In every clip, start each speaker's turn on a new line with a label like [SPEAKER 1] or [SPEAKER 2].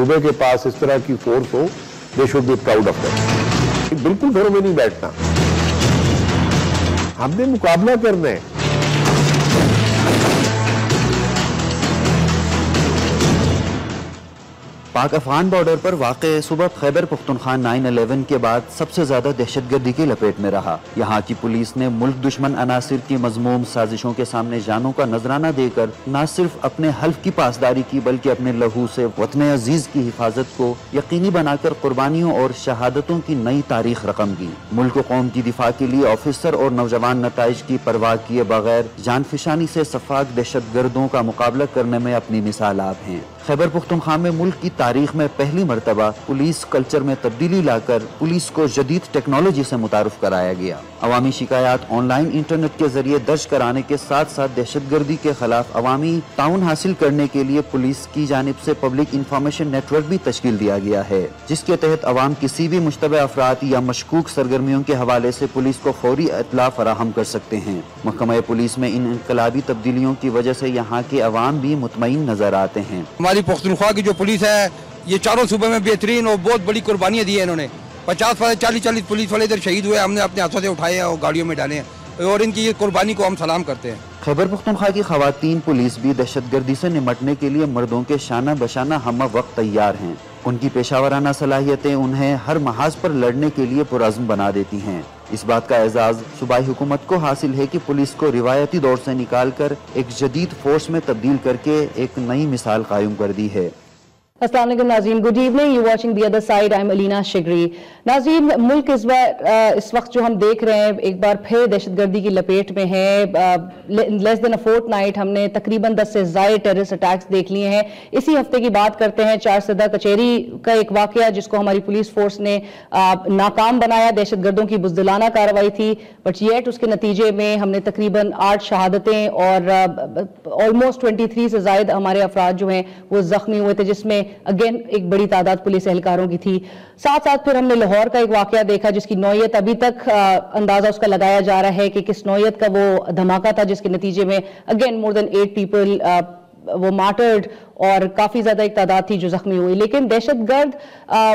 [SPEAKER 1] صوبے کے پاس اس طرح کی force who, they should be proud of that. بالکل گھروں میں نہیں بیٹھنا, ہم نے مقابلہ کرنا ہے.
[SPEAKER 2] پاک افغان بارڈر پر واقع صوبہ خیبر پختونخوا 9/11 کے بعد سب سے زیادہ دہشت گردی کی لپیٹ میں رہا. یہاں کی پولیس نے ملک دشمن عناصر کی مذموم سازشوں کے سامنے جانوں کا نذرانہ دے کر نہ صرف اپنے حلف کی پاسداری کی بلکہ اپنے لہو سے وطن عزیز کی حفاظت کو یقینی بنا کر قربانیوں اور شہادتوں کی نئی تاریخ رقم کی. ملک و قوم کی دفاع کے لیے آفیسر اور نوجوان نتائج کی پرواہ کیے بغیر جان فشانی سے سفاک دہشت گردوں کا مقابلہ کرنے میں اپنی مثال آپ ہیں. خیبر پختونخوا میں ملک کی تاریخ میں پہلی مرتبہ پولیس کلچر میں تبدیلی لا کر پولیس کو جدید ٹیکنالوجی سے متعارف کرایا گیا. عوامی شکایات آن لائن انٹرنیٹ کے ذریعے درج کرانے کے ساتھ ساتھ دہشت گردی کے خلاف عوامی تعاون حاصل کرنے کے لیے پولیس کی جانب سے پبلک انفارمیشن نیٹ ورک بھی تشکیل دیا گیا ہے, جس کے تحت عوام کسی بھی مشتبہ افراد یا مشکوک سرگرمیوں کے حوالے سے پولیس کو فوری اطلاع فراہم کر سکتے ہیں. محکمہ پولیس میں ان انقلابی تبدیلیوں کی وجہ سے یہاں کے عوام بھی مطمئن نظر آتے ہیں.
[SPEAKER 3] ہماری پختونخوا کی جو پولیس ہے یہ چاروں صوبے میں بہترین اور بہت بڑی قربانیاں دی ہیں. انہوں نے 50-40 پولیس والے ادھر شہید ہوئے, ہم نے اپنے ہاتھوں سے اٹھائے ہیں اور گاڑیوں میں ڈالے ہیں, اور ان کی یہ قربانی کو ہم سلام کرتے ہیں.
[SPEAKER 2] خیبر پختونخوا کی خواتین پولیس بھی دہشت گردی سے نمٹنے کے لیے مردوں کے شانہ بشانہ ہم وقت تیار ہیں. ان کی پیشہ ورانہ صلاحیتیں انہیں ہر محاذ پر لڑنے کے لیے پرعزم بنا دیتی ہیں. اس بات کا اعزاز صوبائی حکومت کو حاصل ہے کہ پولیس کو روایتی دور سے نکال کر ایک جدید فورس میں تبدیل کر کے ایک نئی مثال قائم کر دی ہے.
[SPEAKER 4] السلام علیکم ناظرین, good evening, you watching the other side, I am Alina Shigri. ناظرین, ملک اس وقت جو ہم دیکھ رہے ہیں ایک بار پھر دہشت گردی کی لپیٹ میں ہے. لیس دین اے فورٹ نائٹ ہم نے تقریباً 10 سے زائد ٹیررسٹ اٹیکس دیکھ لیے ہیں. اسی ہفتے کی بات کرتے ہیں, چارسدہ کچہری کا ایک واقعہ جس کو ہماری پولیس فورس نے ناکام بنایا. دہشت گردوں کی بزدلانہ کارروائی تھی, بٹ یٹ اس کے نتیجے میں ہم نے تقریباً 8 شہادتیں اور آلموسٹ 23 سے زائد ہمارے افراد جو ہیں وہ زخمی ہوئے تھے, جس میں اگین ایک بڑی تعداد پولیس اہلکاروں کی تھی. ساتھ ساتھ پھر ہم نے لاہور کا ایک واقعہ دیکھا جس کی نوعیت ابھی تک اندازہ اس کا لگایا جا رہا ہے کہ کس نوعیت کا وہ دھماکہ تھا, جس کے نتیجے میں اگین مور دین 8 پیپل وہ مارٹرڈ اور کافی زیادہ ایک تعداد تھی جو زخمی ہوئی. لیکن دہشت گرد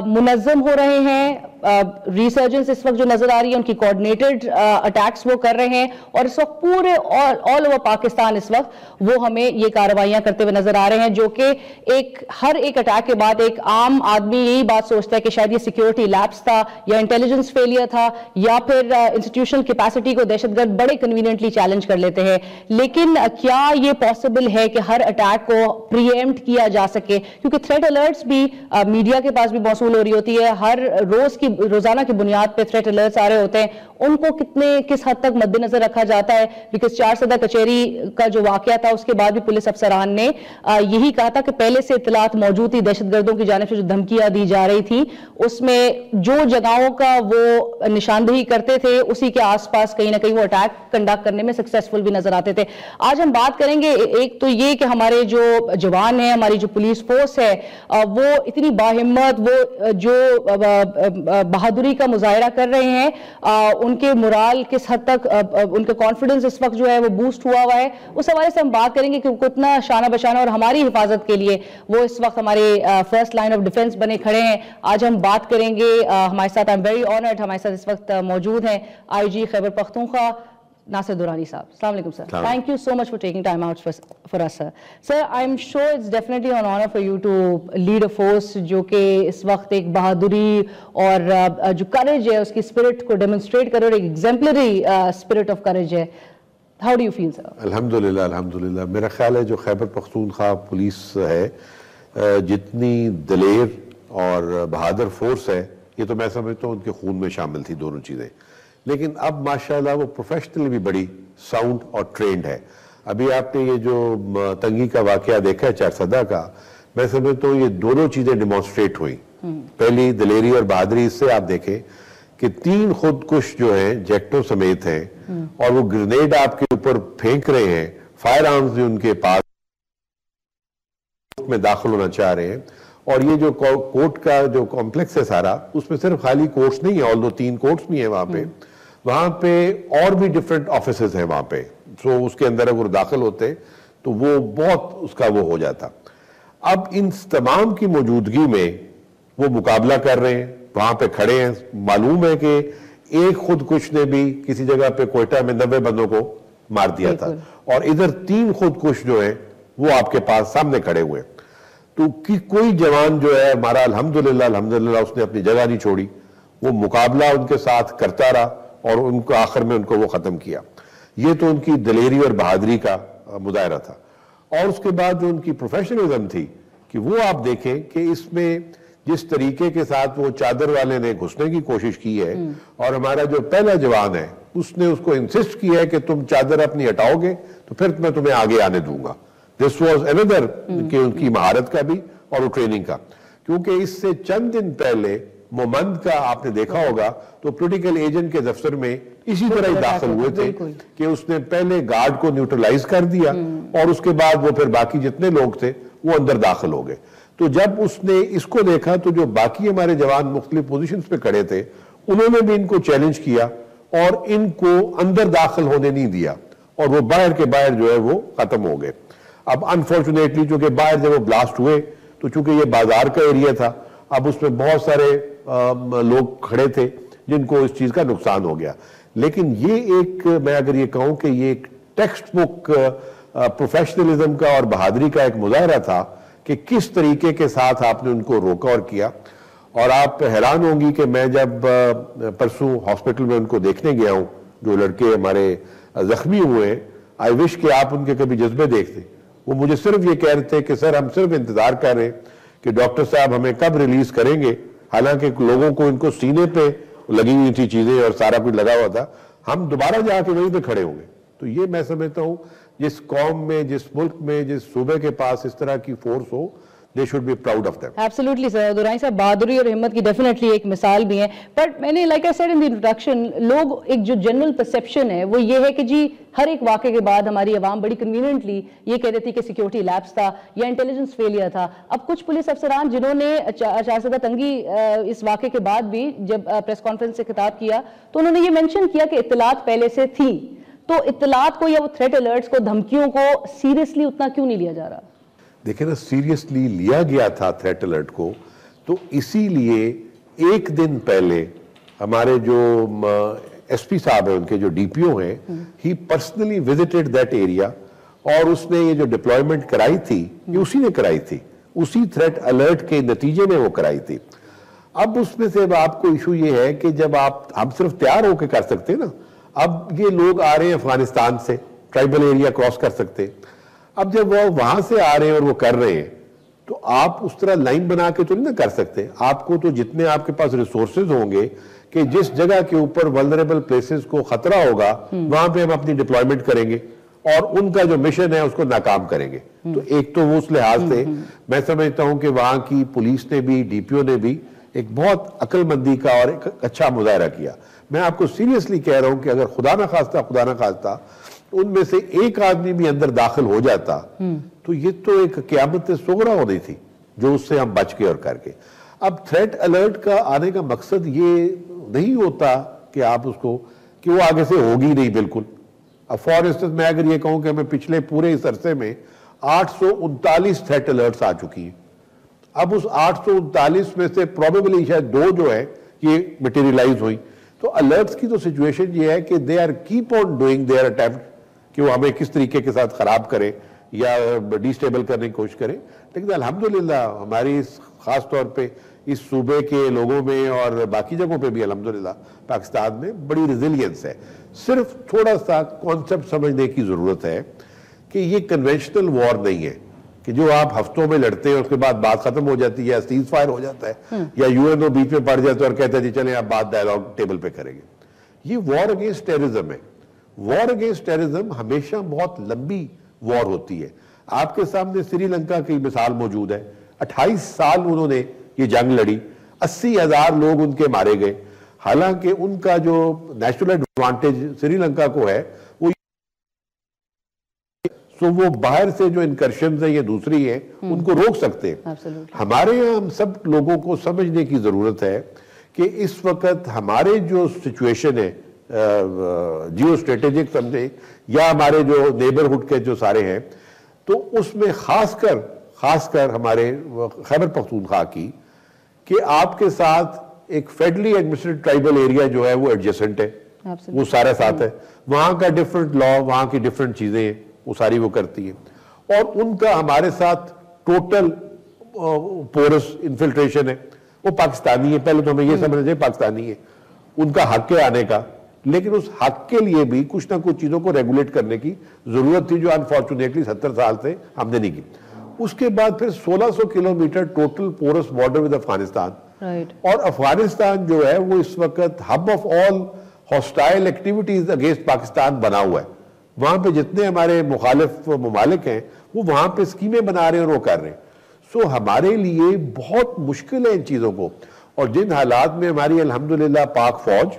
[SPEAKER 4] منظم ہو رہے ہیں, ریسرجنس اس وقت جو نظر آ رہی ہے ان کی کوآرڈینیٹڈ اٹیکس وہ کر رہے ہیں, اور اس وقت پورے آل اوور پاکستان اس وقت وہ ہمیں یہ کارروائیاں کرتے ہوئے نظر آ رہے ہیں, جو کہ ہر ایک اٹیک کے بعد ایک عام آدمی یہی بات سوچتا ہے کہ شاید یہ سیکیورٹی لیپس تھا یا انٹیلیجنس فیلئر تھا یا پھر انسٹیٹیوشنل کیپیسٹی کو دہشت گرد بڑے کنوینئنٹلی چیلنج کر لیتے ہیں. لیکن کیا یہ پاسبل ہے کہ ہر اٹیک کو پری ایمپٹ کیا جا سکے, کیونکہ تھریٹ الرٹس بھی میڈیا کے پاس بھی موصول ہو رہی ہوتی ہے, ہر روزانہ کی بنیاد پہ تھریٹ الرٹس آ رہے ہوتے ہیں, ان کو کس حد تک مد نظر رکھا جاتا ہے. بیکاز چارسدہ کچہری کا جو واقعہ تھا اس کے بعد بھی پولیس افسران نے یہی کہا تھا کہ پہلے سے اطلاعات موجود تھی دہشت گردوں کی جانب سے جو دھمکیاں دی جا رہی تھی, اس میں جو جگہوں کا وہ نشاندہی کرتے تھے اسی کے آس پاس کہیں نہ کہیں وہ اٹیک کنڈکٹ کرنے میں سکسیسفل بھی نظر آتے تھے. آج ہم بات کریں گے ایک تو یہ کہ ہمارے جو جوان ہیں, ہماری جو پولیس فورس ہے وہ اتنی باہمت, وہ جو بہادری کا مظاہرہ کر رہے ہیں, ان کے مرال کس حد تک, ان کے کانفیڈنس اس وقت جو ہے وہ بوسٹ ہوا ہے, اس حوالے سے ہم بات کریں گے کہ کتنا شانہ بشانہ اور ہماری حفاظت کے لیے وہ اس وقت ہمارے فرسٹ لائن آف ڈیفنس بنے کھڑے ہیں. آج ہم بات کریں گے, ہمارے ساتھ آئی ایم ویری آنرڈ, ہمارے ساتھ اس وقت موجود ہیں آئی جی خیبر پختونخوا ناصر دورانی صاحب. السلام علیکم سر. Thank you so much for taking time out for us sir. Sir, I'm sure it's definitely an honor for you to lead a force جو کہ اس وقت ایک بہادری اور جو courage ہے اس کی spirit کو demonstrate کر رہے, اور ایک exemplary spirit of courage ہے. How do you feel sir?
[SPEAKER 1] الحمدللہ میرا خیال ہے جو خیبر پختونخوا پولیس ہے جتنی دلیر اور بہادر فورس ہے, یہ تو میں سمجھتا ہوں ان کے خون میں شامل تھی دونوں چیزیں, لیکن اب ماشاءاللہ وہ پروفیشنلی بھی بڑی ساؤنڈ اور ٹرینڈ ہے. ابھی آپ نے یہ جو تنگی کا واقعہ دیکھا ہے چارسدہ کا, میں سمجھتا ہوں یہ دونوں چیزیں ڈیمانسٹریٹ ہوئی. پہلی دلیری اور بہادری, اس سے آپ دیکھیں کہ 3 خودکش جو ہیں جیکٹوں سمیت ہیں, اور وہ گرنیڈ آپ کے اوپر پھینک رہے ہیں, فائر آرمز بھی ان کے پاس میں داخل ہونا چاہ رہے ہیں. اور یہ جو کورٹ کا جو کمپلیکس ہے سارا, اس میں صرف خالی کورٹس نہیں ہیں, although 3 کورٹس بھی ہیں وہاں پہ اور بھی ڈیفرنٹ آفیسز ہیں وہاں پہ. سو اس کے اندر اگر داخل ہوتے تو وہ بہت اس کا وہ ہو جاتا. اب ان تمام کی موجودگی میں وہ مقابلہ کر رہے ہیں, وہاں پہ کھڑے ہیں. معلوم ہے کہ ایک خودکش نے بھی کسی جگہ پہ کوئٹہ میں 90 بندوں کو مار دیا تھا, اور ادھر 3 خودکش جو ہیں وہ آپ کے پاس سامنے کھڑے ہوئے. تو کوئی جوان جو ہے ہمارا الحمدللہ اس نے اپنی جگہ نہیں چھوڑی, وہ مقابلہ ان کے ساتھ کرتا رہا اور ان کو آخر میں ان کو وہ ختم کیا. یہ تو ان کی دلیری اور بہادری کا مظاہرہ تھا. اور اس کے بعد جو ان کی پروفیشنلزم تھی کہ وہ آپ دیکھیں کہ اس میں جس طریقے کے ساتھ وہ چادر والے نے گھسنے کی کوشش کی ہے, اور ہمارا جو پہلا جوان ہے اس نے اس کو انسسٹ کیا ہے کہ تم چادر اپنی ہٹاؤ گے تو پھر میں تمہیں آگے آنے دوں گا. دس واز another کہ ان کی مہارت کا بھی اور وہ ٹریننگ کا, کیونکہ اس سے چند دن پہلے مومند کا آپ نے دیکھا ہوگا تو پولیٹیکل ایجنٹ کے دفتر میں اسی طرح ہی داخل ہوئے تھے کہ اس نے پہلے گارڈ کو نیوٹرلائز کر دیا اور اس کے بعد وہ پھر باقی جتنے لوگ تھے وہ اندر داخل ہو گئے. تو جب اس نے اس کو دیکھا تو جو باقی ہمارے جوان مختلف پوزیشنز پہ کھڑے تھے انہوں نے بھی ان کو چیلنج کیا اور ان کو اندر داخل ہونے نہیں دیا, اور وہ باہر کے باہر جو ہے وہ ختم ہو گئے. اب انفارچونیٹلی چونکہ باہر جب وہ بلاسٹ ہوئے تو چونکہ یہ بازار کا ایریا تھا, اب اس میں بہت سارے لوگ کھڑے تھے جن کو اس چیز کا نقصان ہو گیا. لیکن یہ ایک, میں اگر یہ کہوں کہ یہ ایک ٹیکسٹ بک پروفیشنلزم کا اور بہادری کا ایک مظاہرہ تھا کہ کس طریقے کے ساتھ آپ نے ان کو روکا اور کیا. اور آپ حیران ہوں گی کہ میں جب پرسوں ہاسپٹل میں ان کو دیکھنے گیا ہوں, جو لڑکے ہمارے زخمی ہوئے ہیں, آئی وش کہ آپ ان کے کبھی جذبے دیکھتے. وہ مجھے صرف یہ کہہ رہے تھے کہ سر ہم صرف انتظار کر رہے ہیں کہ ڈاکٹر صاحب ہمیں کب ریلیز کریں گے, حالانکہ لوگوں کو ان کو سینے پہ لگی ہوئی تھی چیزیں اور سارا کچھ لگا ہوا تھا, ہم دوبارہ جا کے وہیں پہ کھڑے ہوں گے. تو یہ میں سمجھتا ہوں جس قوم میں, جس ملک میں, جس صوبے کے پاس اس طرح کی force who, they should be proud of them.
[SPEAKER 4] Absolutely sir, دورانی صاحب بہادری اور ہمت کی ڈیفینیٹلی ایک مثال بھی ہیں, بٹ میں نے like I said in the introduction, لوگ ایک جو جنرل پرسیپشن ہے وہ یہ ہے کہ جی ہر ایک واقعے کے بعد ہماری عوام بڑی کنوینئنٹلی یہ کہہ دیتی کہ سیکیورٹی لیپس تھا یا انٹیلیجنس فیلئر تھا. اب کچھ پولیس افسران جنہوں نے چارسدہ تنگی اس واقعے کے بعد بھی جب پریس کانفرنس سے خطاب کیا تو انہوں نے یہ مینشن کیا کہ اطلاعات پہلے سے تھی, تو اطلاعات کو یا وہ تھریٹ الرٹس کو, دھمکیوں کو سیریسلی اتنا کیوں نہیں لیا جا رہا؟
[SPEAKER 1] دیکھیں نا, سیریسلی لیا گیا تھا تھریٹ الرٹ کو, تو اسی لیے ایک دن پہلے ہمارے جو ایس پی صاحب ہیں, ان کے جو ڈی پی او ہیں, ہی پرسنلی وزٹڈ دیٹ ایریا, اور اس نے یہ جو ڈپلائمنٹ کرائی تھی یہ اسی نے کرائی تھی, اسی تھریٹ الرٹ کے نتیجے میں وہ کرائی تھی. اب اس میں سے آپ کو ایشو یہ ہے کہ جب ہم صرف تیار ہو کے کر سکتے نا, اب یہ لوگ آ رہے ہیں افغانستان سے, ٹرائبل ایریا کراس کر سکتے, اب جب وہ وہاں سے آ رہے ہیں اور وہ کر رہے ہیں تو آپ اس طرح لائن بنا کے تو نہیں کر سکتے. آپ کو تو جتنے آپ کے پاس ریسورسز ہوں گے کہ جس جگہ کے اوپر ولنریبل پلیسز کو خطرہ ہوگا وہاں پہ ہم اپنی ڈپلائمنٹ کریں گے اور ان کا جو مشن ہے اس کو ناکام کریں گے. تو ایک تو وہ اس لحاظ سے میں سمجھتا ہوں کہ وہاں کی پولیس نے بھی, ڈی پی او نے بھی ایک بہت عقل مندی کا اور ایک اچھا مظاہرہ کیا. میں آپ کو سیریسلی کہہ رہا ہوں کہ اگر خدا نہ خواستہ ان میں سے ایک آدمی بھی اندر داخل ہو جاتا تو یہ تو ایک قیامت صغریٰ ہو رہی تھی, جو اس سے ہم بچ کے اور کر کے. اب تھریٹ الرٹ کا آنے کا مقصد یہ نہیں ہوتا کہ آپ اس کو کہ وہ آگے سے ہوگی نہیں بالکل. اب فار انسٹنس میں اگر یہ کہوں کہ ہمیں پچھلے پورے اس عرصے میں 839 تھریٹ الرٹس آ چکی ہیں. اب اس 839 میں سے پروبیبلی شاید 2 جو ہے یہ مٹیریلائز ہوئی. تو الرٹس کی تو سچویشن یہ ہے کہ they are keep on doing their attempt کہ وہ ہمیں کس طریقے کے ساتھ خراب کریں یا ڈیسٹیبل کرنے کی کوشش کریں. لیکن الحمدللہ ہماری خاص طور پہ اس صوبے کے لوگوں میں اور باقی جگہوں پہ بھی الحمدللہ پاکستان میں بڑی ریزیلینس ہے. صرف تھوڑا سا کانسیپٹ سمجھنے کی ضرورت ہے کہ یہ کنونشنل وار نہیں ہے کہ جو آپ ہفتوں میں لڑتے ہیں اس کے بعد بات ختم ہو جاتی ہے یا سیز فائر ہو جاتا ہے یا یو این او بیچ میں پڑ جاتا ہے اور کہتا ہے جی چلیں آپ بات ڈائیلاگ ٹیبل پہ کریں گے. یہ وار اگینسٹ ٹیررزم ہے. وار اگینسٹ ٹیررزم ہمیشہ بہت لمبی وار ہوتی ہے. آپ کے سامنے سری لنکا کی مثال موجود ہے. 28 سال انہوں نے یہ جنگ لڑی, 80,000 لوگ ان کے مارے گئے. حالانکہ ان کا جو نیشنل ایڈوانٹیج سری لنکا کو ہے وہ باہر سے جو انکرشنز ہیں یہ دوسری ہیں ان کو روک سکتے ہیں. ہمارے یہاں ہم سب لوگوں کو سمجھنے کی ضرورت ہے کہ اس وقت ہمارے جو سچویشن ہے جیو اسٹریٹجک سمجھیں یا ہمارے جو نیبرہڈ کے جو سارے ہیں, تو اس میں خاص کر خاص کر ہمارے خیبر پختونخوا کی کہ آپ کے ساتھ ایک فیڈرلی ایڈمنسٹریٹ ٹرائبل ایریا جو ہے وہ ایڈجسنٹ ہے, وہ سارا ساتھ ہے, وہاں کا ڈیفرنٹ لا, وہاں کی ڈیفرنٹ چیزیں ہیں, وہ ساری وہ کرتی ہیں, اور ان کا ہمارے ساتھ ٹوٹل پورس انفلٹریشن ہے. وہ پاکستانی ہے, پہلے تو ہمیں یہ سمجھنا چاہیے پاکستانی ہے, ان کا حق ہے آنے کا, لیکن اس حق کے لیے بھی کچھ نہ کچھ چیزوں کو ریگولیٹ کرنے کی ضرورت تھی جو انفارچونیٹلی 70 سال سے ہم نے نہیں کی. اس کے بعد پھر 1600 kilometre total porous border with Afghanistan, اور افغانستان جو ہے وہ اس وقت hub of all hostile activities against Pakistan بنا ہوا ہے. وہاں پہ جتنے ہمارے مخالف ممالک ہیں وہ وہاں پہ اسکیمیں بنا رہے ہیں اور وہ کر رہے ہیں. سو ہمارے لیے بہت مشکل ہے ان چیزوں کو, اور جن حالات میں ہماری الحمدللہ پاک فوج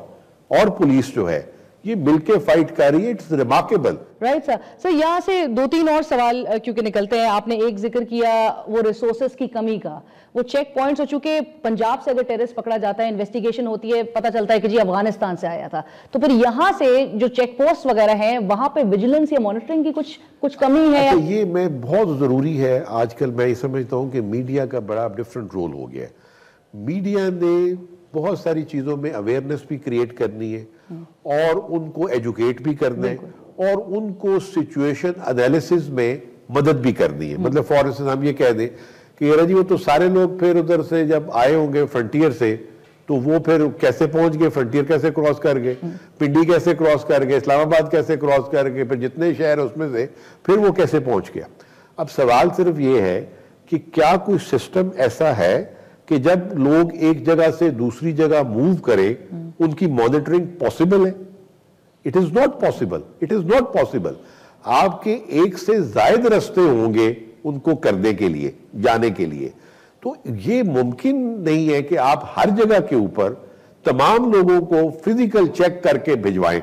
[SPEAKER 1] اور پولیس جو ہے یہ مل کے فائٹ کر رہی ہے, it's remarkable.
[SPEAKER 4] Right sir. Sir یہاں سے 2-3 اور سوال کیونکہ نکلتے ہیں. آپ نے ایک ذکر کیا وہ ریسورسز کی کمی کا, وہ چیک پوائنٹس ہو چکے, پنجاب سے اگر ٹیررسٹ پکڑا جاتا ہے انویسٹیگیشن ہوتی ہے, پتہ چلتا ہے کہ جی افغانستان سے آیا تھا, تو پھر یہاں سے جو چیک پوسٹ وغیرہ ہیں وہاں پہ ویجیلنس یا مانیٹرنگ کی کچھ کمی ہے؟
[SPEAKER 1] یہ میں بہت ضروری ہے. آج کل میں یہ سمجھتا ہوں کہ میڈیا کا بڑا ڈفرنٹ رول ہو گیا ہے. میڈیا نے بہت ساری چیزوں میں اویئرنس بھی کریٹ کرنی ہے, اور ان کو ایجوکیٹ بھی کرنا ہے, اور ان کو سچویشن انالیسز میں مدد بھی کرنی ہے. مطلب فار انسٹنس ہم یہ کہہ دیں کہ یار جی وہ تو سارے لوگ پھر ادھر سے جب آئے ہوں گے فرنٹیئر سے, تو وہ پھر کیسے پہنچ گئے, فرنٹیئر کیسے کراس کر گئے, پنڈی کیسے کراس کر گئے, اسلام آباد کیسے کراس کر گئے, پھر جتنے شہر اس میں سے پھر وہ کیسے پہنچ گیا. اب سوال صرف یہ ہے کہ کیا کوئی سسٹم ایسا ہے کہ جب لوگ ایک جگہ سے دوسری جگہ موو کریں ان کی مانیٹرنگ پاسبل ہے؟ It is not possible, it is not possible. آپ کے ایک سے زائد رستے ہوں گے ان کو کرنے کے لیے, جانے کے لیے. تو یہ ممکن نہیں ہے کہ آپ ہر جگہ کے اوپر تمام لوگوں کو فزیکل چیک کر کے بھجوائیں.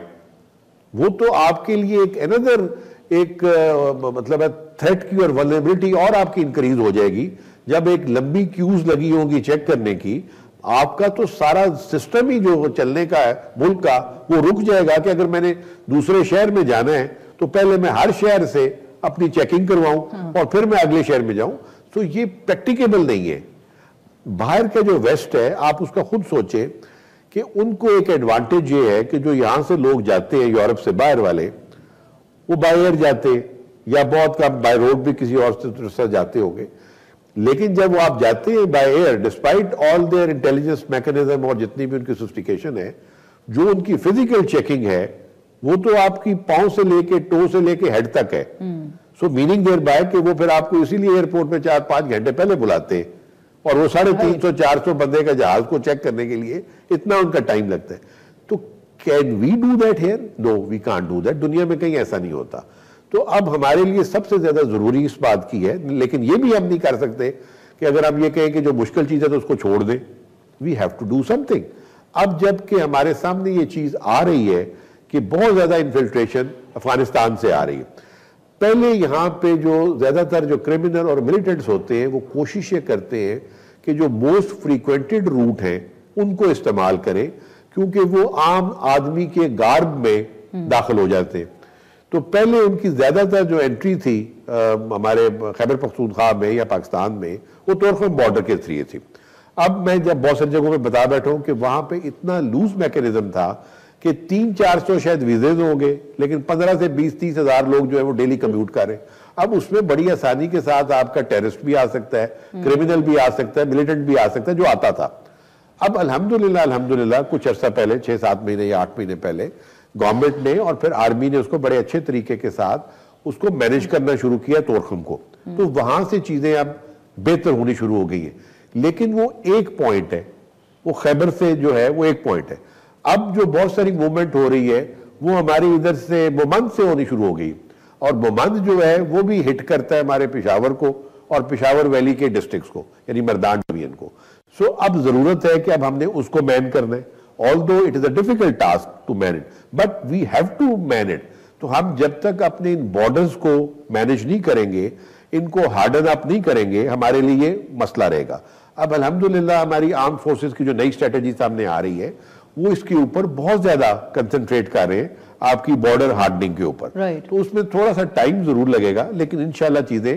[SPEAKER 1] وہ تو آپ کے لیے ایک another ایک مطلب ہے تھریٹ کی اور ولنریبلٹی اور آپ کی انکریز ہو جائے گی. جب ایک لمبی کیوز لگی ہوں گی چیک کرنے کی, آپ کا تو سارا سسٹم ہی جو چلنے کا ہے ملک کا وہ رک جائے گا کہ اگر میں نے دوسرے شہر میں جانا ہے تو پہلے میں ہر شہر سے اپنی چیکنگ کرواؤں اور پھر میں اگلے شہر میں جاؤں. تو یہ پریکٹیکیبل نہیں ہے. باہر کا جو ویسٹ ہے آپ اس کا خود سوچیں کہ ان کو ایک ایڈوانٹیج یہ ہے کہ جو یہاں سے لوگ جاتے ہیں یورپ سے باہر والے, وہ بائی ایئر جاتے یا بہت کم بائی روڈ بھی کسی اور سے جاتے ہوں گے. لیکن جب وہ آپ جاتے ہیں by air, despite all their intelligence mechanism اور جتنی بھی ان کی سوفسٹیکیشن ہے, جو ان کی فزیکل چیکنگ ہے وہ تو آپ کی پاؤں سے لے کے ٹو سے لے کے ہیڈ تک ہے. سو میننگ دیر بائی کہ وہ پھر آپ کو اسی لیے ایئرپورٹ میں 4-5 گھنٹے پہلے بلاتے ہیں, اور وہ 350-400 بندے کا جہاز کو چیک کرنے کے لیے اتنا ان کا ٹائم لگتا ہے. تو can we do that here? No, we can't do that. دنیا میں کہیں ایسا نہیں ہوتا. تو اب ہمارے لیے سب سے زیادہ ضروری اس بات کی ہے, لیکن یہ بھی ہم نہیں کر سکتے کہ اگر ہم یہ کہیں کہ جو مشکل چیز ہے تو اس کو چھوڑ دیں. We have to do something. اب جب کہ ہمارے سامنے یہ چیز آ رہی ہے کہ بہت زیادہ انفلٹریشن افغانستان سے آ رہی ہے, پہلے یہاں پہ جو زیادہ تر جو کرمنل اور ملیٹنٹس ہوتے ہیں وہ کوشش یہ کرتے ہیں کہ جو موسٹ فریکوینٹڈ روٹ ہیں ان کو استعمال کریں, کیونکہ وہ عام آدمی کے گارب میں داخل ہو جاتے ہیں. تو پہلے ان کی زیادہ تر جو انٹری تھی ہمارے خیبر پختونخوا میں یا پاکستان میں وہ تورخم بارڈر کے تھری تھی. اب میں جب بہت ساری جگہوں میں بتا بیٹھا ہوں کہ وہاں پہ اتنا لوز میکینزم تھا کہ 300-400 شاید ویزے ہوں گے, لیکن 15 سے 20-30 ہزار لوگ جو ہے وہ ڈیلی کمیوٹ کر رہے ہیں. اب اس میں بڑی آسانی کے ساتھ آپ کا ٹیررسٹ بھی آ سکتا ہے, کرمنل بھی آ سکتا ہے, ملیٹنٹ بھی آ سکتا ہے, جو آتا تھا. اب الحمدللہ کچھ عرصہ پہلے 6-7 مہینے یا 8 مہینے پہلے گورنمنٹ نے اور پھر آرمی نے اس کو بڑے اچھے طریقے کے ساتھ اس کو مینیج کرنا شروع کیا تورخم کو. تو وہاں سے چیزیں اب بہتر ہونی شروع ہو گئی ہیں. لیکن وہ ایک پوائنٹ ہے, وہ خیبر سے جو ہے وہ ایک پوائنٹ ہے. اب جو بہت ساری موومنٹ ہو رہی ہے وہ ہماری ادھر سے مومند سے ہونی شروع ہو گئی, اور مومند جو ہے وہ بھی ہٹ کرتا ہے ہمارے پشاور کو اور پشاور ویلی کے ڈسٹرکٹس کو, یعنی مردان ڈویژن کو. سو اب ضرورت ہے کہ اب ہم نے اس کو مین کرنا ہے. although it is a difficult task to man it, but we have to man it. تو ہم جب تک اپنے ان بارڈرز کو مینیج نہیں کریں گے, ان کو ہارڈن اپ نہیں کریں گے, ہمارے لیے مسئلہ رہے گا. اب الحمدللہ ہماری آرم فورسز کی جو نئی اسٹریٹجی سامنے آ رہی ہے وہ اس کے اوپر بہت زیادہ کنسنٹریٹ کر رہے ہیں آپ کی بارڈر ہارڈننگ کے اوپر. تو اس میں تھوڑا سا ٹائم ضرور لگے گا, لیکن انشاءاللہ چیزیں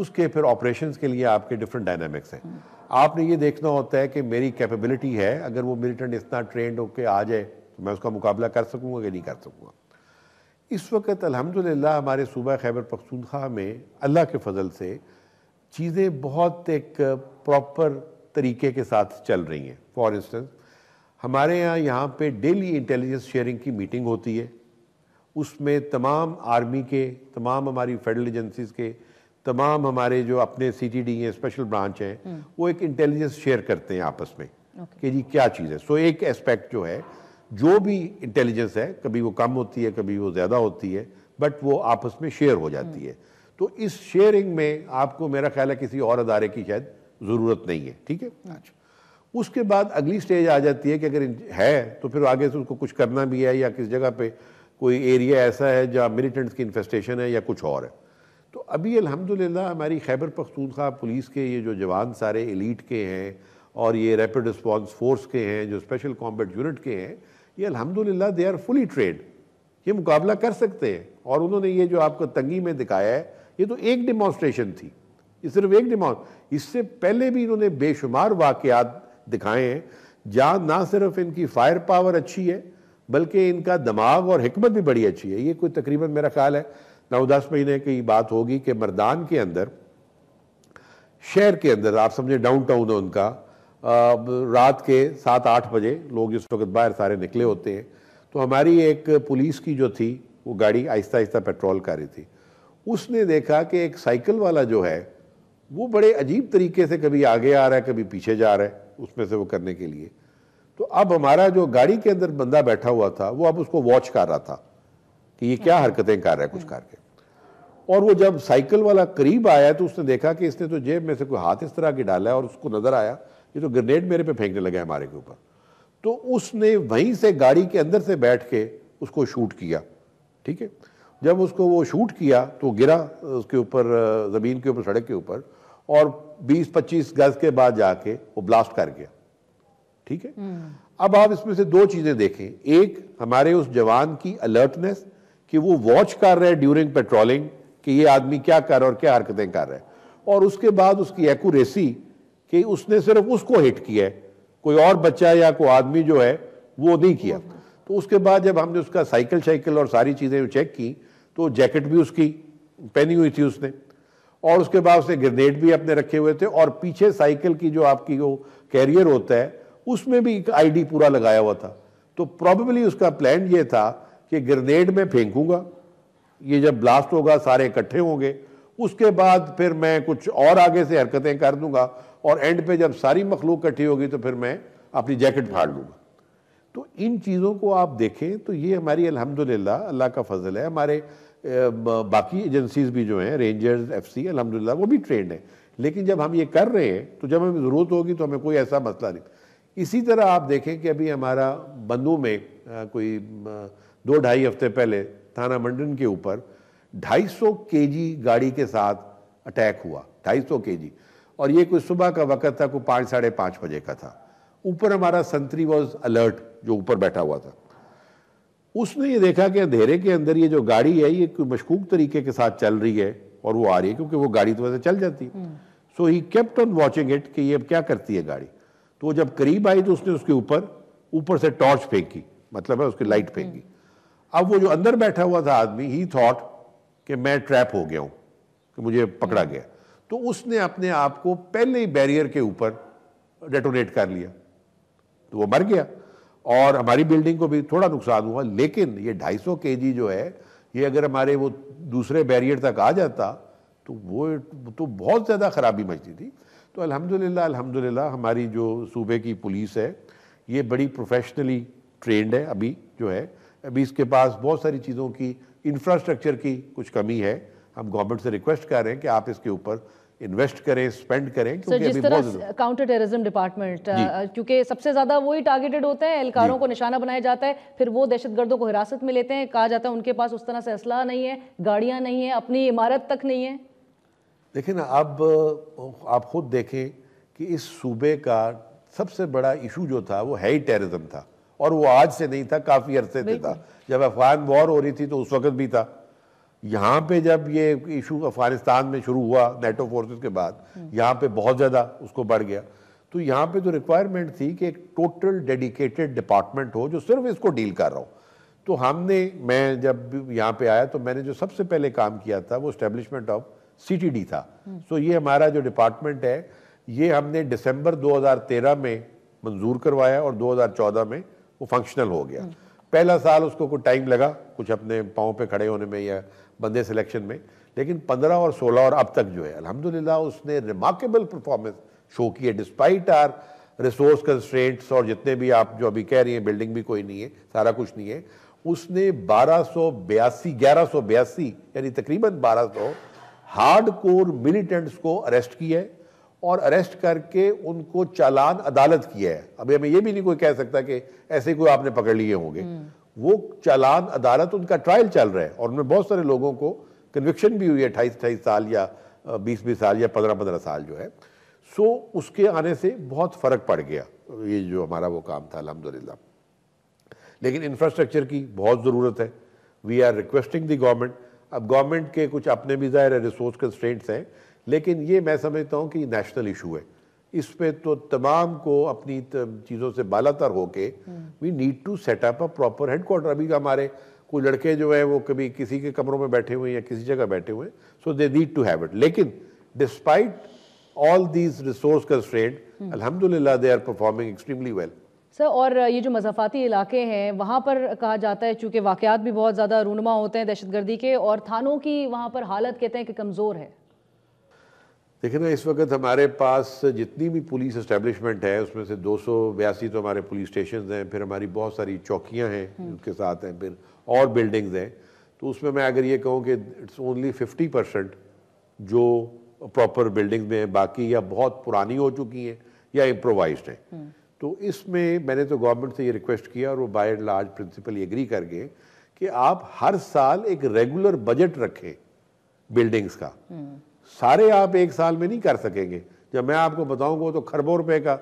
[SPEAKER 1] اس کے پھر آپریشنز کے لیے آپ کے ڈفرینٹ ڈائنامکس ہیں. آپ نے یہ دیکھنا ہوتا ہے کہ میری کیپیبلٹی ہے, اگر وہ ملیٹنٹ اتنا ٹرینڈ ہو کے آ جائے تو میں اس کا مقابلہ کر سکوں گا کہ نہیں کر سکوں گا. اس وقت الحمدللہ ہمارے صوبہ خیبر پختونخوا میں اللہ کے فضل سے چیزیں بہت ایک پراپر طریقے کے ساتھ چل رہی ہیں. فار انسٹنس ہمارے یہاں پہ ڈیلی انٹیلیجنس شیئرنگ کی میٹنگ ہوتی ہے. اس میں تمام آرمی کے, تمام ہماری فیڈرل ایجنسیز کے, تمام ہمارے جو اپنے سی ٹی ڈی ہیں, اسپیشل برانچ ہیں, وہ ایک انٹیلیجنس شیئر کرتے ہیں آپس میں کہ جی کیا چیز ہے. سو ایک اسپیکٹ جو ہے, جو بھی انٹیلیجنس ہے, کبھی وہ کم ہوتی ہے, کبھی وہ زیادہ ہوتی ہے, بٹ وہ آپس میں شیئر ہو جاتی ہے. تو اس شیئرنگ میں آپ کو میرا خیال ہے کسی اور ادارے کی شاید ضرورت نہیں ہے. ٹھیک ہے. اچھا, اس کے بعد اگلی سٹیج آ جاتی ہے کہ اگر ہے تو پھر آگے سے اس کو کچھ کرنا بھی ہے, یا کس جگہ پہ کوئی ایریا ایسا ہے جہاں ملیٹنٹس کی انفیسٹیشن ہے یا کچھ اور ہے. تو ابھی الحمدللہ ہماری خیبر پختونخوا پولیس کے یہ جو جوان سارے ایلیٹ کے ہیں اور یہ ریپڈ رسپانس فورس کے ہیں, جو اسپیشل کامبیٹ یونٹ کے ہیں, یہ الحمدللہ دے آر فلی ٹرینڈ, یہ مقابلہ کر سکتے ہیں. اور انہوں نے یہ جو آپ کو تنگی میں دکھایا ہے, یہ تو ایک ڈیمانسٹریشن تھی, یہ صرف ایک اس سے پہلے بھی انہوں نے بے شمار واقعات دکھائے ہیں جہاں نہ صرف ان کی فائر پاور اچھی ہے بلکہ ان کا دماغ اور حکمت بھی بڑی اچھی ہے. یہ کوئی تقریباً میرا خیال ہے 9-10 مہینے کی بات ہوگی کہ مردان کے اندر, شہر کے اندر, آپ سمجھے ڈاؤن ٹاؤن ہے ان کا, رات کے 7-8 بجے لوگ اس وقت باہر سارے نکلے ہوتے ہیں. تو ہماری ایک پولیس کی جو تھی وہ گاڑی آہستہ آہستہ پیٹرول کر رہی تھی. اس نے دیکھا کہ ایک سائیکل والا جو ہے وہ بڑے عجیب طریقے سے کبھی آگے آ رہا ہے, کبھی پیچھے جا رہا ہے اس میں سے وہ کرنے کے لیے. تو اب ہمارا جو گاڑی کے اندر بندہ بیٹھا ہوا تھا وہ اب اس کو واچ کر رہا تھا کہ یہ کیا حرکتیں کر رہا ہے کچھ کر کے. اور وہ جب سائیکل والا قریب آیا تو اس نے دیکھا کہ اس نے تو جیب میں سے کوئی ہاتھ اس طرح کی ڈالا ہے, اور اس کو نظر آیا یہ تو گرنیڈ میرے پہ پھینکنے لگا ہے ہمارے کے اوپر. تو اس نے وہیں سے گاڑی کے اندر سے بیٹھ کے اس کو شوٹ کیا. ٹھیک ہے. جب اس کو وہ شوٹ کیا تو گرا اس کے اوپر, زمین کے اوپر, سڑک کے اوپر, اور 20-25 گز کے بعد جا کے وہ بلاسٹ کر گیا. ٹھیک ہے. اب آپ اس میں سے دو چیزیں دیکھیں. ایک, ہمارے اس جوان کی الرٹنس کہ وہ واچ کر رہے ڈیورنگ پیٹرولنگ کہ یہ آدمی کیا کر رہا ہے اور کیا حرکتیں کر رہے ہیں, اور اس کے بعد اس کی ایکوریسی کہ اس نے صرف اس کو ہٹ کیا ہے, کوئی اور بچہ یا کوئی آدمی جو ہے وہ نہیں کیا. تو اس کے بعد جب ہم نے اس کا سائیکل اور ساری چیزیں چیک کی تو جیکٹ بھی اس کی پہنی ہوئی تھی اس نے, اور اس کے بعد اس نے گرنیڈ بھی اپنے رکھے ہوئے تھے, اور پیچھے سائیکل کی جو آپ کی وہ کیریئر ہوتا ہے اس میں بھی ایک آئی ڈی پورا لگایا ہوا تھا. تو پروبیبلی اس کا پلان یہ تھا کہ گرنیڈ میں پھینکوں گا, یہ جب بلاسٹ ہوگا سارے اکٹھے ہوں گے, اس کے بعد پھر میں کچھ اور آگے سے حرکتیں کر دوں گا, اور اینڈ پہ جب ساری مخلوق اکٹھی ہوگی تو پھر میں اپنی جیکٹ پھاڑ لوں گا. تو ان چیزوں کو آپ دیکھیں تو یہ ہماری الحمدللہ اللہ کا فضل ہے. ہمارے باقی ایجنسیز بھی جو ہیں, رینجرز, ایف سی, الحمدللہ وہ بھی ٹرینڈ ہیں. لیکن جب ہم یہ کر رہے ہیں تو جب ہمیں ضرورت ہوگی تو ہمیں کوئی ایسا مسئلہ نہیں. اسی طرح آپ دیکھیں کہ ابھی ہمارا بندوں میں کوئی 2-2.5 ہفتے پہلے تھانہ منڈن کے اوپر 250 kg گاڑی کے ساتھ اٹیک ہوا. 250 kg, اور یہ کوئی صبح کا وقت تھا, کوئی 5-5:30 بجے کا تھا. اوپر ہمارا سنتری واز الرٹ جو اوپر بیٹھا ہوا تھا. اس نے یہ دیکھا کہ اندھیرے کے اندر یہ جو گاڑی ہے یہ کوئی مشکوک طریقے کے ساتھ چل رہی ہے اور وہ آ رہی ہے, کیونکہ وہ گاڑی تو ویسے چل جاتی ہے. So he kept on watching it کہ یہ اب کیا کرتی ہے گاڑی. تو وہ جب قریب آئی تو اس نے اس کے اوپر سے ٹارچ پھینکی, مطلب ہے اس کی لائٹ پھینکی. اب وہ جو اندر بیٹھا ہوا تھا آدمی, ہی تھاٹ کہ میں ٹریپ ہو گیا ہوں, کہ مجھے پکڑا گیا. تو اس نے اپنے آپ کو پہلے ہی بیریئر کے اوپر ڈیٹونیٹ کر لیا, تو وہ مر گیا. اور ہماری بلڈنگ کو بھی تھوڑا نقصان ہوا, لیکن یہ 250 kg جو ہے یہ اگر ہمارے وہ دوسرے بیریئر تک آ جاتا تو وہ تو بہت زیادہ خرابی مچتی تھی. تو الحمدللہ ہماری جو صوبے کی پولیس ہے یہ بڑی پروفیشنلی ٹرینڈ ہے. ابھی جو ہے ابھی اس کے پاس بہت ساری چیزوں کی انفراسٹرکچر کی کچھ کمی ہے. ہم گورنمنٹ سے ریکویسٹ کر رہے ہیں کہ آپ اس کے اوپر انویسٹ کریں, اسپینڈ کریں, کیونکہ
[SPEAKER 4] جس طرح کاؤنٹر ٹیررزم ڈپارٹمنٹ کیونکہ سب سے زیادہ وہی ٹارگیٹڈ ہوتا ہے, اہلکاروں کو نشانہ بنایا جاتا ہے, پھر وہ دہشت گردوں کو حراست میں لیتے ہیں. کہا جاتا ہے ان کے پاس اس طرح سے اسلحہ نہیں ہے, گاڑیاں نہیں ہیں, اپنی عمارت تک نہیں ہے.
[SPEAKER 1] دیکھیں نا, اب آپ خود دیکھیں کہ اس صوبے کا سب سے بڑا ایشو جو تھا وہ ہے ہی ٹیررزم تھا, اور وہ آج سے نہیں تھا, کافی عرصے سے تھا. جب افغان وار ہو رہی تھی تو اس وقت بھی تھا, یہاں پہ جب یہ ایشو افغانستان میں شروع ہوا نیٹو فورسز کے بعد، یہاں پہ بہت زیادہ اس کو بڑھ گیا، تو یہاں پہ جو ریکوائرمنٹ تھی کہ ایک ٹوٹل ڈیڈیکیٹڈ ڈپارٹمنٹ ہو جو صرف اس کو ڈیل کر رہا ہو. تو میں جب یہاں پہ آیا تو میں نے جو سب سے پہلے کام کیا تھا وہ اسٹیبلشمنٹ آف CTD تھا. سو یہ ہمارا جو ڈپارٹمنٹ ہے یہ ہم نے دسمبر 2013 میں منظور کروایا اور 2014 میں وہ فنکشنل ہو گیا. پہلا سال اس کو کوئی ٹائم لگا کچھ اپنے پاؤں پہ کھڑے ہونے میں یا بندے سلیکشن میں، لیکن 15 اور 16 اور اب تک جو ہے الحمدللہ اس نے ریمارکیبل پرفارمنس شو کی ہے ڈسپائٹ آر ریسورس کنسٹرینٹس. اور جتنے بھی آپ جو ابھی کہہ رہی ہیں بلڈنگ بھی کوئی نہیں ہے، سارا کچھ نہیں ہے، اس نے 1182 یعنی تقریباً 1200 ہارڈ کور ملیٹنٹس کو اریسٹ کیا ہے اور اریسٹ کر کے ان کو چالان عدالت کیا ہے. ابھی ہمیں یہ بھی نہیں کوئی کہہ سکتا کہ ایسے کوئی آپ نے پکڑ لیے ہوں گے، وہ چالان عدالت ان کا ٹرائل چل رہا ہے اور ان میں بہت سارے لوگوں کو کنوکشن بھی ہوئی ہے 28 سال یا 20 سال یا 15 سال جو ہے. سو اس کے آنے سے بہت فرق پڑ گیا یہ جو ہمارا وہ کام تھا الحمدللہ. لیکن انفراسٹرکچر کی بہت ضرورت ہے. We are requesting the government. اب گورنمنٹ کے کچھ اپنے بھی ظاہر ہے ریسورس کنسٹرینٹس ہیں، لیکن یہ میں سمجھتا ہوں کہ یہ نیشنل ایشو ہے. اس پہ تو تمام کو اپنی چیزوں سے بالا تر ہو کے we need to set up a proper headquarter. ابھی ہمارے کوئی لڑکے جو ہیں وہ کبھی کسی کے کمروں میں بیٹھے ہوئے ہیں یا کسی جگہ بیٹھے ہوئے ہیں، so they need to have it. لیکن despite all these resource constraint alhamdulillah they are performing extremely well.
[SPEAKER 4] سر اور یہ جو مضافاتی علاقے ہیں وہاں پر کہا جاتا ہے چونکہ واقعات بھی بہت زیادہ رونما ہوتے ہیں دہشت گردی کے، اور تھانوں کی وہاں پر حالت کہتے ہیں کہ کمزور ہے.
[SPEAKER 1] دیکھیں نا اس وقت ہمارے پاس جتنی بھی پولیس اسٹیبلشمنٹ ہے اس میں سے 282 تو ہمارے پولیس اسٹیشنز ہیں، پھر ہماری بہت ساری چوکیاں ہیں اس کے ساتھ ہیں، پھر اور بلڈنگز ہیں. تو اس میں اگر یہ کہوں کہ اٹس اونلی 50% جو پراپر بلڈنگ میں ہیں، باقی یا بہت پرانی ہو چکی ہیں یا امپرووائزڈ ہیں. تو اس میں میں نے تو گورنمنٹ سے یہ ریکویسٹ کیا اور وہ by and large principally agree کر گئے کہ آپ ہر سال ایک ریگولر بجٹ رکھیں بلڈنگز کا. سارے آپ ایک سال میں نہیں کر سکیں گے. جب میں آپ کو بتاؤں گا تو کھربوں روپے کا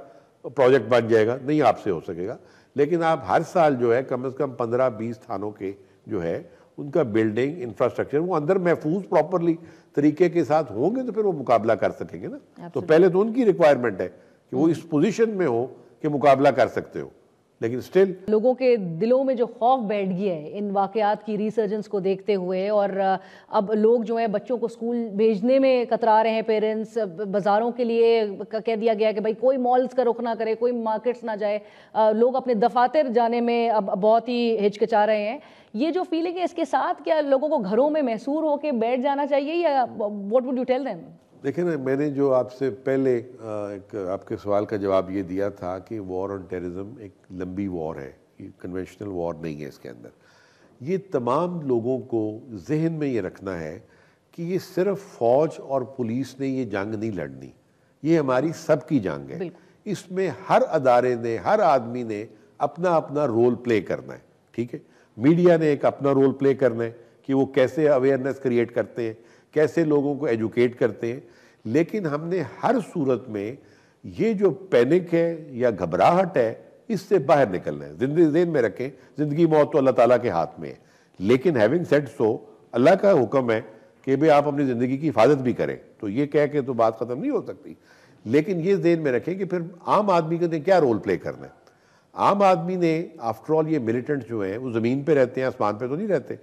[SPEAKER 1] پروجیکٹ بن جائے گا، نہیں آپ سے ہو سکے گا. لیکن آپ ہر سال جو ہے کم از کم 15-20 تھانوں کے جو ہے ان کا بلڈنگ انفراسٹرکچر وہ اندر محفوظ پراپرلی طریقے کے ساتھ ہوں گے تو پھر وہ مقابلہ کر سکیں گے نا. تو پہلے تو ان کی ریکوائرمنٹ ہے کہ وہ اس پوزیشن میں ہو کہ مقابلہ کر سکتے ہو. لیکن سٹل
[SPEAKER 4] لوگوں کے دلوں میں جو خوف بیٹھ گیا ہے ان واقعات کی ریسرجنس کو دیکھتے ہوئے، اور اب لوگ جو ہیں بچوں کو اسکول بھیجنے میں کترا رہے ہیں، پیرنٹس بازاروں کے لیے کہہ دیا گیا کہ بھائی کوئی مالز کا رخ نہ کرے، کوئی مارکیٹس نہ جائے، لوگ اپنے دفاتر جانے میں اب بہت ہی ہچکچا رہے ہیں. یہ جو فیلنگ ہے اس کے ساتھ کیا لوگوں کو گھروں میں محصور ہو کے بیٹھ جانا چاہیے یا what would you tell them?
[SPEAKER 1] دیکھیں نا میں نے جو آپ سے پہلے ایک آپ کے سوال کا جواب یہ دیا تھا کہ وار آن ٹیررزم ایک لمبی وار ہے، یہ کنونشنل وار نہیں ہے. اس کے اندر یہ تمام لوگوں کو ذہن میں یہ رکھنا ہے کہ یہ صرف فوج اور پولیس نے یہ جنگ نہیں لڑنی، یہ ہماری سب کی جنگ ہے. اس میں ہر ادارے نے، ہر آدمی نے اپنا اپنا رول پلے کرنا ہے. ٹھیک ہے، میڈیا نے ایک اپنا رول پلے کرنا ہے کہ وہ کیسے اویئرنیس کریٹ کرتے ہیں، کیسے لوگوں کو ایجوکیٹ کرتے ہیں. لیکن ہم نے ہر صورت میں یہ جو پینک ہے یا گھبراہٹ ہے اس سے باہر نکلنا ہے. زندگی ذہن میں رکھیں زندگی موت تو اللہ تعالیٰ کے ہاتھ میں ہے. لیکن ہیونگ سیڈ سو اللہ کا حکم ہے کہ بھئی آپ اپنی زندگی کی حفاظت بھی کریں. تو یہ کہہ کے تو بات ختم نہیں ہو سکتی. لیکن یہ ذہن میں رکھیں کہ پھر عام آدمی نے کیا رول پلے کرنا ہے. عام آدمی نے آفٹر آل یہ ملیٹنٹ جو ہیں وہ زمین پہ رہتے ہیں، آسمان پہ تو نہیں رہتے.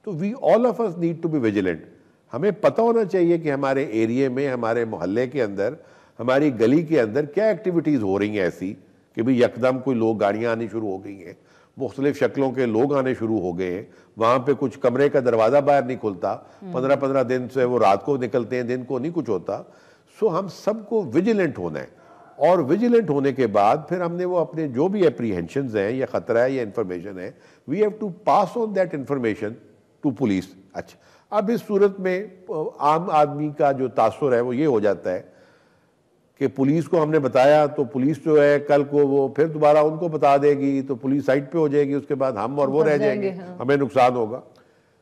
[SPEAKER 1] تو we all of us need to be vigilant. ہمیں پتہ ہونا چاہیے کہ ہمارے ایریے میں، ہمارے محلے کے اندر، ہماری گلی کے اندر کیا ایکٹیویٹیز ہو رہی ہیں ایسی کہ بھی یکدم کوئی لوگ گاڑیاں آنی شروع ہو گئی ہیں، مختلف شکلوں کے لوگ آنے شروع ہو گئے ہیں. وہاں پہ کچھ کمرے کا دروازہ باہر نہیں کھلتا، 15 دن سے وہ رات کو نکلتے ہیں، دن کو نہیں کچھ ہوتا. سو ہم سب کو ویجیلنٹ ہونا ہے. اور ویجیلنٹ ہونے کے بعد پھر ہم نے وہ اپنے جو بھی اپریہنشنز ہیں یا خطرہ ہے یا انفارمیشن ہے، we have to pass on that information to police. اچھا اب اس صورت میں عام آدمی کا جو تاثر ہے وہ یہ ہو جاتا ہے کہ پولیس کو ہم نے بتایا تو پولیس جو ہے کل کو وہ پھر دوبارہ ان کو بتا دے گی تو پولیس سائٹ پہ ہو جائے گی، اس کے بعد ہم اور وہ رہ جائیں گے، ہمیں نقصان ہوگا.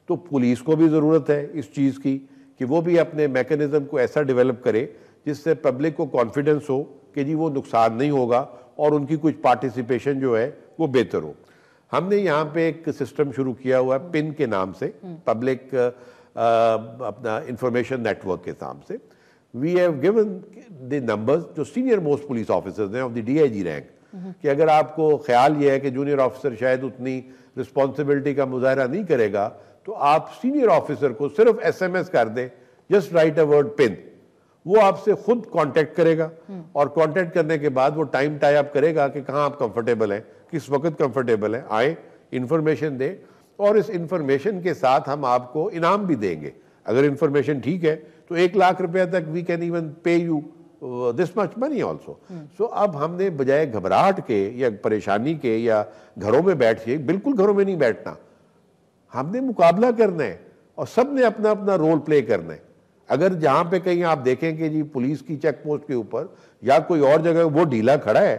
[SPEAKER 1] تو پولیس کو بھی ضرورت ہے اس چیز کی کہ وہ بھی اپنے میکینزم کو ایسا ڈیولپ کرے جس سے پبلک کو کانفیڈنس ہو کہ جی وہ نقصان نہیں ہوگا اور ان کی کچھ پارٹیسپیشن جو ہے وہ بہتر ہو. ہم نے یہاں پہ ایک سسٹم شروع کیا ہوا ہے پن کے نام سے، پبلک اپنا انفارمیشن نیٹ ورک کے نام سے. We have given the numbers جو سینئر موسٹ پولیس آفیسرز ہیں آف دی DIG رینک, کہ اگر آپ کو خیال یہ ہے کہ جونیئر آفیسر شاید اتنی رسپانسبلٹی کا مظاہرہ نہیں کرے گا, تو آپ سینئر آفیسر کو صرف SMS کر دیں, جسٹ رائٹ اے ورڈ پن, وہ آپ سے خود کانٹیکٹ کرے گا, اور کانٹیکٹ کرنے کے بعد وہ ٹائم ٹائی اپ کرے گا کہ کہاں آپ کمفرٹیبل ہیں, کس وقت کمفرٹیبل ہیں, آئیں انفارمیشن دیں, اور اس انفارمیشن کے ساتھ ہم آپ کو انعام بھی دیں گے. اگر انفارمیشن ٹھیک ہے تو 1 لاکھ روپے تک we can even pay you this much money also. So اب ہم نے بجائے گھبراہٹ کے یا پریشانی کے یا گھروں میں بیٹھ کے, بالکل گھروں میں نہیں بیٹھنا, ہم نے مقابلہ کرنا ہے اور سب نے اپنا اپنا رول پلے کرنا ہے. اگر جہاں پہ کہیں آپ دیکھیں کہ جی پولیس کی چیک پوسٹ کے اوپر یا کوئی اور جگہ وہ ڈھیلا کھڑا ہے,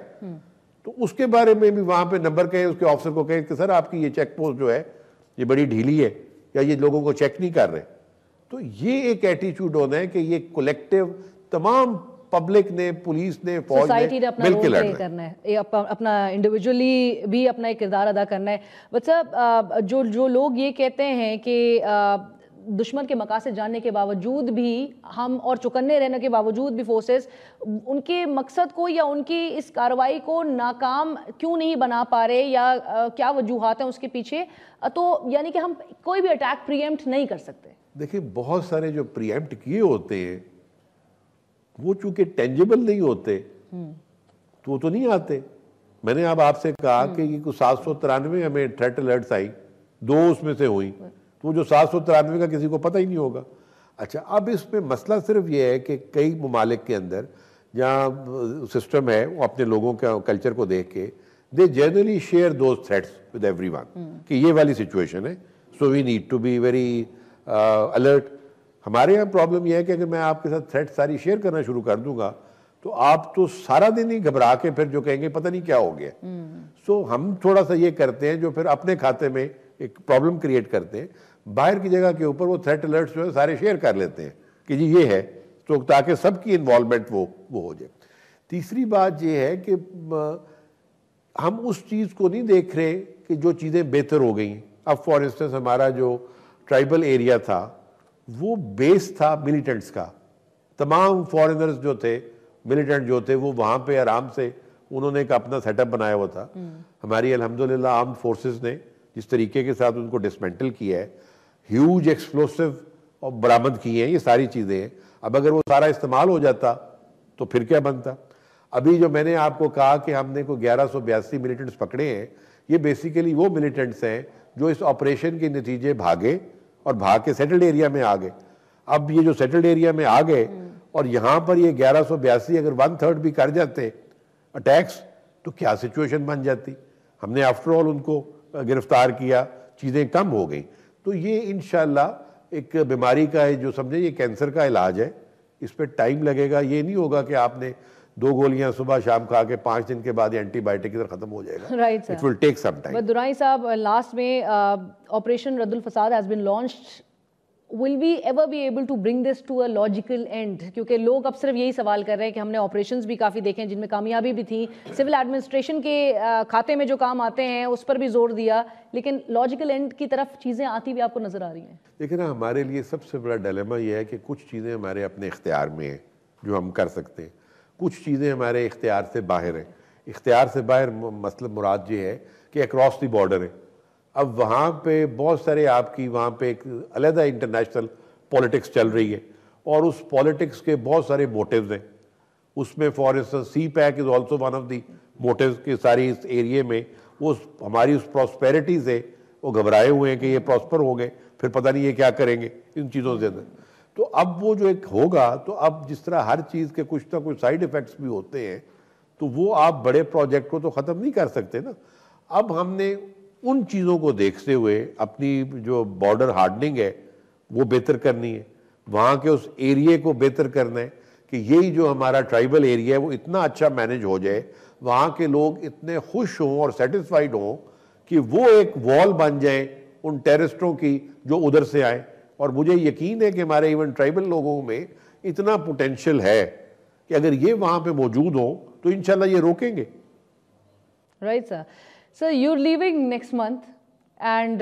[SPEAKER 1] تو اس کے بارے میں بھی وہاں پہ نمبر کہیں, اس کے آفیسر کو کہیں کہ سر آپ کی یہ چیک پوسٹ جو ہے یہ بڑی ڈھیلی ہے, یا یہ لوگوں کو چیک نہیں کر رہے. تو یہ ایک ایٹیچیوڈ ہونا ہے کہ یہ کولیکٹیو تمام پبلک نے, پولیس نے, فوج نے مل کے لڑنا ہے,
[SPEAKER 4] اپنا انڈیویجولی بھی اپنا ایک کردار ادا کرنا ہے. بٹ صاحب جو لوگ یہ کہتے ہیں کہ دشمن کے مقاصد جاننے کے باوجود بھی ہم, اور چوکنے رہنے کے باوجود بھی فورسز ان کے مقصد کو یا ان کی اس کارروائی کو ناکام کیوں نہیں بنا پا رہے, یا کیا وجوہات ہیں اس کے پیچھے, تو یعنی کہ ہم کوئی بھی اٹیک پریمپٹ نہیں کر سکتے.
[SPEAKER 1] دیکھیں بہت سارے جو پریمپٹ کیے ہوتے ہیں وہ چونکہ ٹینجیبل نہیں ہوتے تو وہ تو نہیں آتے. میں نے اب آپ سے کہا کہ یہ 793 ہمیں تھریٹ الرٹس آئی, 2 اس میں سے ہوئی, تو جو 793 کا کسی کو پتہ ہی نہیں ہوگا. اچھا, اب اس میں مسئلہ صرف یہ ہے کہ کئی ممالک کے اندر جہاں سسٹم ہے وہ اپنے لوگوں کا کلچر کو دیکھ کے they generally share those threats with everyone کہ یہ والی سچویشن ہے, so we need to be very alert. ہمارے یہاں پرابلم یہ ہے کہ اگر میں آپ کے ساتھ تھریٹ ساری شیئر کرنا شروع کر دوں گا تو آپ تو سارا دن ہی گھبرا کے پھر جو کہیں گے پتہ نہیں کیا ہو گیا. سو ہم تھوڑا سا یہ کرتے ہیں جو پھر اپنے کھاتے میں ایک پرابلم کریٹ کرتے ہیں, باہر کی جگہ کے اوپر وہ تھریٹ الرٹس جو ہے سارے شیئر کر لیتے ہیں کہ جی یہ ہے, تو تاکہ سب کی انوالومنٹ وہ ہو جائے. تیسری بات یہ ہے کہ ہم اس چیز کو نہیں دیکھ رہے کہ جو چیزیں بہتر ہو گئی ہیں. اب فار انسٹنس ہمارا جو ٹرائبل ایریا تھا وہ بیس تھا ملیٹنٹس کا, تمام فارنرز جو تھے, ملیٹنٹ جو تھے, وہ وہاں پہ آرام سے انہوں نے ایک اپنا سیٹ اپ بنایا ہوا تھا. ہماری الحمدللہ آرمڈ فورسز نے جس طریقے کے ساتھ ان کو ڈسمنٹل کیا ہے, ہیوج ایکسپلوسیو اور برآمد کیے ہیں, یہ ساری چیزیں ہیں. اب اگر وہ سارا استعمال ہو جاتا تو پھر کیا بنتا. ابھی جو میں نے آپ کو کہا کہ ہم نے کوئی 1182 ملیٹنٹس پکڑے ہیں, یہ بیسیکلی وہ ملیٹنٹس ہیں جو اس آپریشن کے نتیجے بھاگے اور بھاگ کے سیٹلڈ ایریا میں آ گئے. اب یہ جو سیٹلڈ ایریا میں آ گئے اور یہاں پر یہ 1182 اگر 1/3 بھی کر جاتے اٹیکس تو کیا سچویشن بن جاتی. ہم نے آفٹر آل ان کو گرفتار کیا, چیزیں کم ہو گئیں. تو یہ انشاءاللہ ایک بیماری کا ہے جو سمجھے یہ کینسر کا علاج ہے, اس پہ ٹائم لگے گا. یہ نہیں ہوگا کہ آپ نے 2 گولیاں صبح شام کھا کے 5 دن کے بعد اینٹی بائیوٹک کی طرح ختم ہو جائے گا.
[SPEAKER 4] Right, sir.
[SPEAKER 1] It will take some time.
[SPEAKER 4] But Durai صاحب, last میں Operation Radd al-Fasad has been launched. Will we ever be able to bring this to a logical end? کیونکہ لوگ اب صرف یہی سوال کر رہے ہیں کہ ہم نے آپریشنز بھی کافی دیکھے ہیں جن میں کامیابی بھی تھی, سول ایڈمنسٹریشن کے کھاتے میں جو کام آتے ہیں اس پر بھی زور دیا, لیکن لاجیکل اینڈ کی طرف چیزیں آتی بھی آپ کو نظر آ رہی ہیں.
[SPEAKER 1] لیکن ہمارے لیے سب سے بڑا ڈیلیما یہ ہے کہ کچھ چیزیں ہمارے اپنے اختیار میں ہیں جو ہم کر سکتے ہیں, کچھ چیزیں ہمارے اختیار سے باہر ہیں. اختیار سے باہر مطلب مراد یہ ہے کہ اکراس دی بارڈر ہے. اب وہاں پہ بہت سارے آپ کی وہاں پہ ایک علیحدہ انٹرنیشنل پولیٹکس چل رہی ہے, اور اس پولیٹکس کے بہت سارے موٹیوز ہیں. اس میں فار انسٹنس سی پیک is also one of the motives کے ساری اس ایریے میں وہ ہماری اس پراسپیرٹی سے وہ گھبرائے ہوئے ہیں کہ یہ پراسپر ہو گئے پھر پتہ نہیں یہ کیا کریں گے ان چیزوں سے. تو اب وہ جو ایک ہوگا, تو اب جس طرح ہر چیز کے کچھ نہ کچھ سائیڈ ایفیکٹس بھی ہوتے ہیں, تو وہ آپ بڑے پروجیکٹ کو تو ختم نہیں کر سکتے نا. اب ہم نے ان چیزوں کو دیکھتے ہوئے اپنی جو بارڈر ہارڈننگ ہے وہ بہتر کرنی ہے, وہاں کے اس ایریے کو بہتر کرنا ہے کہ یہی جو ہمارا ٹرائبل ایریا ہے وہ اتنا اچھا مینج ہو جائے, وہاں کے لوگ اتنے خوش ہوں اور سیٹسفائیڈ ہوں کہ وہ ایک وال بن جائیں ان ٹیررسٹوں کی جو ادھر سے آئیں. اور مجھے یقین ہے کہ ہمارے ایون ٹرائبل لوگوں میں اتنا پوٹینشیل ہے کہ اگر یہ وہاں پہ موجود ہوں تو انشاءاللہ یہ روکیں گے.
[SPEAKER 4] Right, sir. So you're leaving next month, and